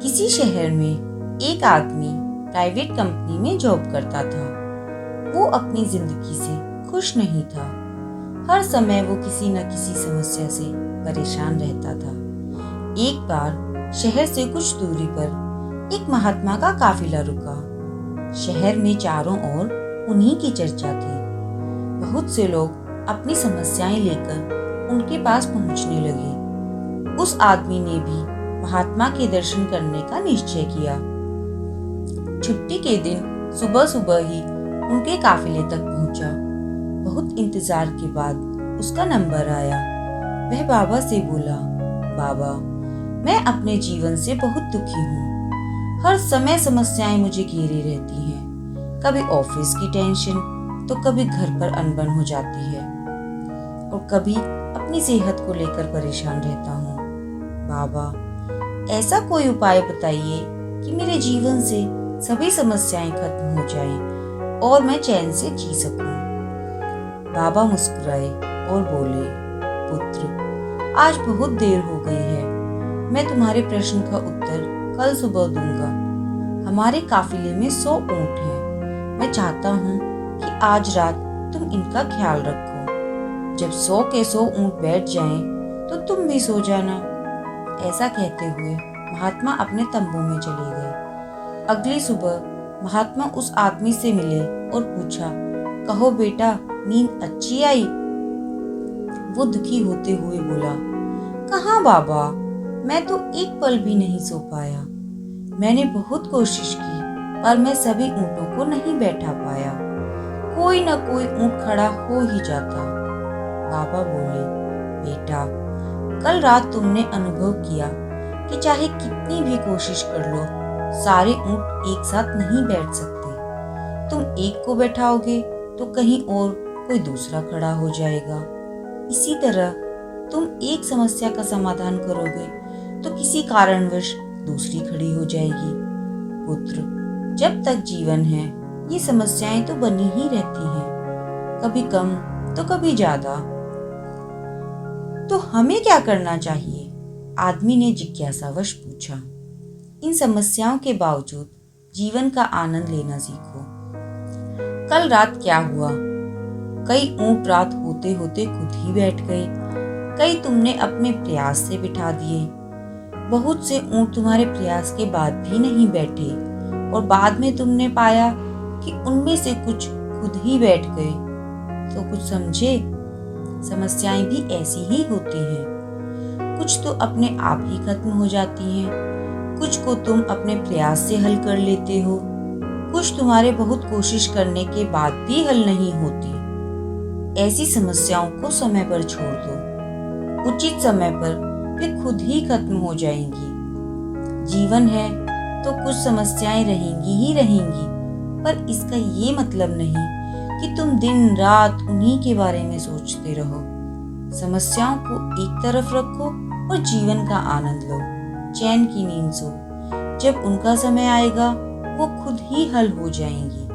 इसी शहर में एक आदमी प्राइवेट कंपनी में जॉब करता था। वो अपनी जिंदगी से खुश नहीं था। हर समय वो किसी न किसी समस्या से परेशान रहता था। एक बार शहर से कुछ दूरी पर एक महात्मा का काफिला रुका। शहर में चारों ओर उन्हीं की चर्चा थी। बहुत से लोग अपनी समस्याएं लेकर उनके पास पहुंचने लगे। उस आदमी ने भी महात्मा के दर्शन करने का निश्चय किया। छुट्टी के दिन सुबह सुबह ही उनके काफिले तक पहुंचा। बहुत इंतजार के बाद उसका नंबर आया। वह बाबा से बोला, बाबा, मैं अपने जीवन से बहुत दुखी हूँ। हर समय समस्याएं मुझे घेरे रहती हैं। कभी ऑफिस की टेंशन तो कभी घर पर अनबन हो जाती है और कभी अपनी सेहत को लेकर परेशान रहता हूँ। बाबा, ऐसा कोई उपाय बताइए कि मेरे जीवन से सभी समस्याएं खत्म हो जाएं और मैं चैन से जी सकूं। बाबा मुस्कुराए और बोले, पुत्र, आज बहुत देर हो गई है। मैं तुम्हारे प्रश्न का उत्तर कल सुबह दूंगा। हमारे काफिले में 100 ऊंट हैं। मैं चाहता हूँ कि आज रात तुम इनका ख्याल रखो। जब 100 के 100 ऊंट बैठ जाएं, तो तुम भी सो जाना। ऐसा कहते हुए महात्मा अपने तंबू में चले गए। अगली सुबह महात्मा उस आदमी से मिले और पूछा, कहो बेटा, नींद अच्छी आई? वो दुखी होते हुए बोला, कहाँ बाबा, मैं तो एक पल भी नहीं सो पाया। मैंने बहुत कोशिश की पर मैं सभी ऊँटों को नहीं बैठा पाया। कोई न कोई ऊँट खड़ा हो ही जाता। बाबा बोले, बेटा, कल रात तुमने अनुभव किया कि चाहे कितनी भी कोशिश कर लो, सारे ऊंट एक साथ नहीं बैठ सकते। तुम एक को बैठाओगे तो कहीं और कोई दूसरा खड़ा हो जाएगा। इसी तरह तुम एक समस्या का समाधान करोगे तो किसी कारणवश दूसरी खड़ी हो जाएगी। पुत्र, जब तक जीवन है ये समस्याएं तो बनी ही रहती हैं, कभी कम तो कभी ज्यादा। तो हमें क्या करना चाहिए? आदमी ने जिज्ञासावश पूछा। इन समस्याओं के बावजूद जीवन का आनंद लेना सीखो। कल रात क्या हुआ? कई ऊंट रात होते होते खुद ही बैठ गए। कई तुमने अपने प्रयास से बिठा दिए। बहुत से ऊंट तुम्हारे प्रयास के बाद भी नहीं बैठे और बाद में तुमने पाया कि उनमें से कुछ खुद ही बैठ गए। तो कुछ समझे? समस्याएं भी ऐसी ही होती हैं। कुछ तो अपने आप ही खत्म हो जाती हैं, कुछ को तुम अपने प्रयास से हल कर लेते हो, कुछ तुम्हारे बहुत कोशिश करने के बाद भी हल नहीं होती। ऐसी समस्याओं को समय पर छोड़ दो। उचित समय पर वे खुद ही खत्म हो जाएंगी। जीवन है तो कुछ समस्याएं रहेंगी ही रहेंगी, पर इसका ये मतलब नहीं कि तुम दिन रात उन्हीं के बारे में सोचते रहो। समस्याओं को एक तरफ रखो और जीवन का आनंद लो। चैन की नींद सो। जब उनका समय आएगा वो खुद ही हल हो जाएंगी।